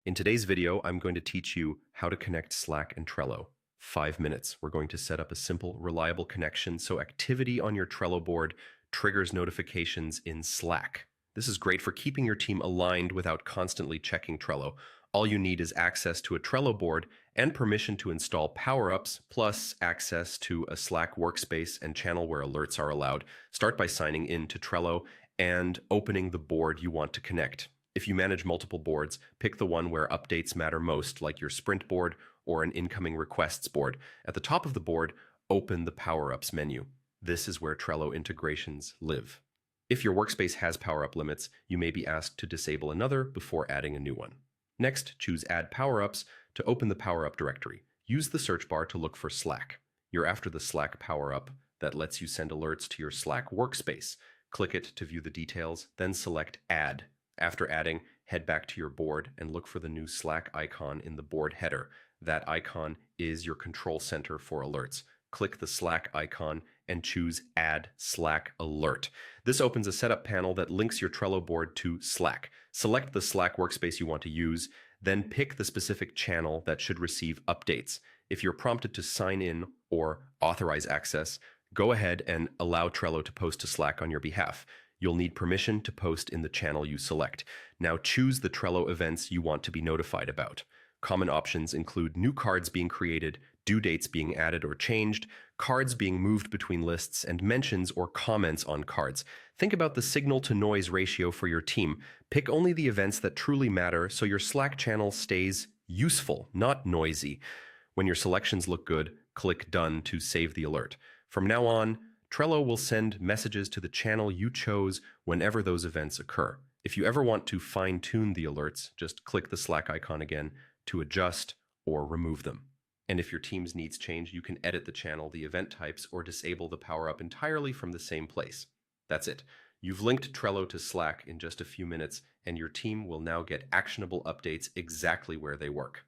In today's video, I'm going to teach you how to connect Slack and Trello. 5 minutes. We're going to set up a simple, reliable connection so activity on your Trello board triggers notifications in Slack. This is great for keeping your team aligned without constantly checking Trello. All you need is access to a Trello board and permission to install power-ups, plus access to a Slack workspace and channel where alerts are allowed. Start by signing in to Trello and opening the board you want to connect. If you manage multiple boards, pick the one where updates matter most, like your sprint board or an incoming requests board. At the top of the board, open the Power-Ups menu. This is where Trello integrations live. If your workspace has power-up limits, you may be asked to disable another before adding a new one. Next, choose Add Power-Ups to open the Power-Up directory. Use the search bar to look for Slack. You're after the Slack Power-Up that lets you send alerts to your Slack workspace. Click it to view the details, then select Add. After adding, head back to your board and look for the new Slack icon in the board header. That icon is your control center for alerts. Click the Slack icon and choose Add Slack Alert. This opens a setup panel that links your Trello board to Slack. Select the Slack workspace you want to use, then pick the specific channel that should receive updates. If you're prompted to sign in or authorize access, go ahead and allow Trello to post to Slack on your behalf. You'll need permission to post in the channel you select. Now choose the Trello events you want to be notified about. Common options include new cards being created, due dates being added or changed, cards being moved between lists, and mentions or comments on cards. Think about the signal-to-noise ratio for your team. Pick only the events that truly matter so your Slack channel stays useful, not noisy. When your selections look good, click Done to save the alert. From now on, Trello will send messages to the channel you chose whenever those events occur. If you ever want to fine-tune the alerts, just click the Slack icon again to adjust or remove them. And if your team's needs change, you can edit the channel, the event types, or disable the power-up entirely from the same place. That's it. You've linked Trello to Slack in just a few minutes, and your team will now get actionable updates exactly where they work.